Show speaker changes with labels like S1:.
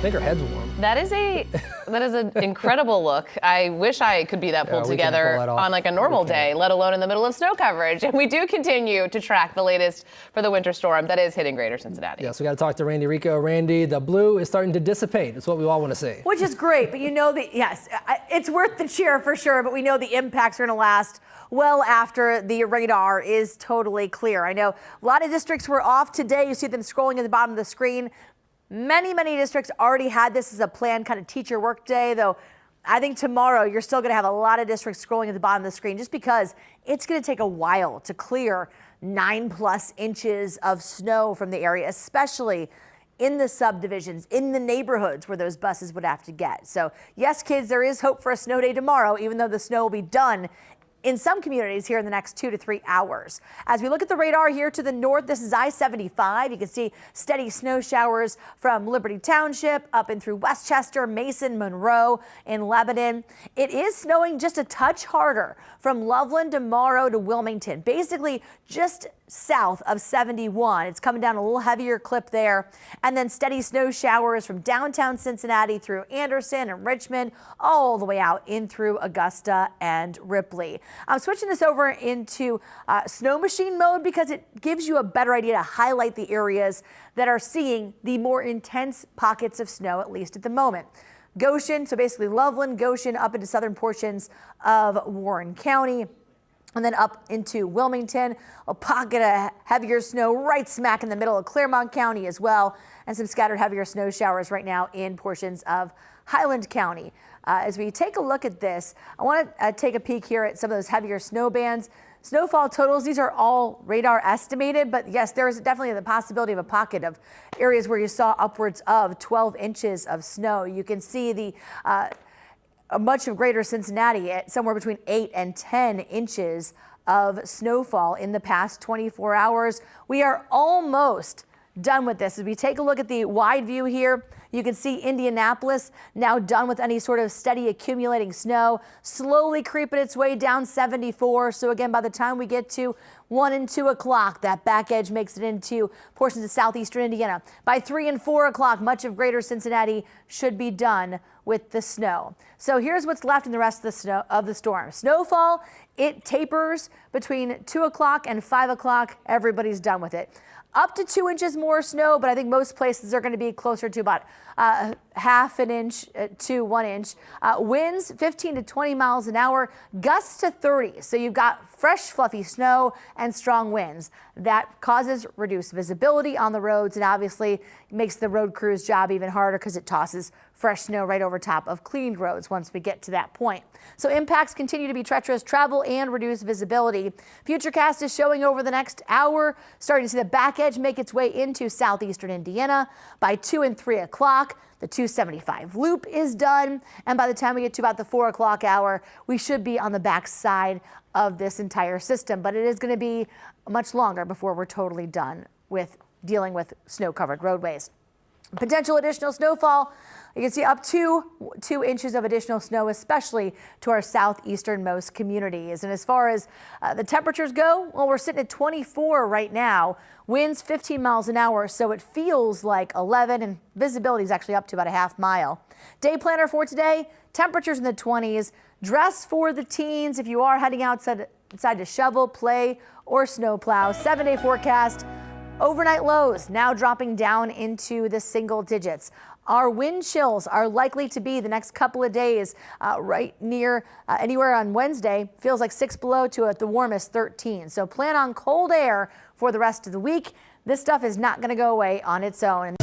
S1: I think her head's warm.
S2: That is an incredible look. I wish I could be that pulled together on like a normal day, let alone in the middle of snow coverage. And we do continue to track the latest for the winter storm that is hitting greater Cincinnati.
S1: Yes, we got to talk to Randy Rico. Randy, the blue is starting to dissipate. It's what we all want to see.
S3: Which is great, but you know that, yes, it's worth the cheer for sure, but we know the impacts are going to last well after the radar is totally clear. I know a lot of districts were off today. You see them scrolling at the bottom of the screen. Many districts already had this as a planned kind of teacher work day, though I think tomorrow you're still going to have a lot of districts scrolling at the bottom of the screen just because it's going to take a while to clear 9+ inches of snow from the area, especially in the subdivisions, in the neighborhoods where those buses would have to get. So yes, kids, there is hope for a snow day tomorrow, even though the snow will be done in some communities here in the next 2 to 3 hours. As we look at the radar here to the north, this is I-75. You can see steady snow showers from Liberty Township up and through Westchester, Mason, Monroe, and Lebanon. It is snowing just a touch harder from Loveland to Morrow to Wilmington, basically just south of 71. It's coming down a little heavier clip there. And then steady snow showers from downtown Cincinnati through Anderson and Richmond, all the way out in through Augusta and Ripley. I'm switching this over into snow machine mode because it gives you a better idea to highlight the areas that are seeing the more intense pockets of snow, at least at the moment. Goshen, so basically Loveland, Goshen, up into southern portions of Warren County. And then up into Wilmington, a pocket of heavier snow right smack in the middle of Claremont County as well, and some scattered heavier snow showers right now in portions of Highland County. As we take a look at this, I want to take a peek here at some of those heavier snow bands. Snowfall totals, these are all radar estimated, but yes, there is definitely the possibility of a pocket of areas where you saw upwards of 12 inches of snow. You can see the much of greater Cincinnati at somewhere between 8 and 10 inches of snowfall in the past 24 hours. We are almost done with this. As we take a look at the wide view here, you can see Indianapolis now done with any sort of steady accumulating snow, slowly creeping its way down 74. So again, by the time we get to 1 and 2 o'clock, that back edge makes it into portions of southeastern Indiana. By 3 and 4 o'clock, much of greater Cincinnati should be done with the snow. So here's what's left in the rest of the storm. Snowfall, it tapers between 2 o'clock and 5 o'clock. Everybody's done with it. Up to 2 inches more snow, but I think most places are going to be closer to about half an inch to 1 inch. Winds 15 to 20 miles an hour, gusts to 30. So you've got fresh, fluffy snow and strong winds. That causes reduced visibility on the roads and obviously makes the road crew's job even harder because it tosses fresh snow right over top of cleaned roads once we get to that point. So impacts continue to be treacherous travel and reduced visibility. Futurecast is showing over the next hour, starting to see the back edge make its way into southeastern Indiana. By 2 and 3 o'clock, the 275 loop is done. And by the time we get to about the 4 o'clock hour, we should be on the back side of this entire system. But it is going to be much longer before we're totally done with dealing with snow-covered roadways. Potential additional snowfall, you can see up to 2 inches of additional snow, especially to our southeasternmost communities. And as far as the temperatures go, well, we're sitting at 24 right now. Winds 15 miles an hour, so it feels like 11, and visibility is actually up to about a half mile. Day planner for today, temperatures in the 20s. Dress for the teens if you are heading outside to shovel, play, or snowplow. 7-day forecast. Overnight lows now dropping down into the single digits. Our wind chills are likely to be the next couple of days right near anywhere on Wednesday. Feels like 6 below to at the warmest 13. So plan on cold air for the rest of the week. This stuff is not going to go away on its own.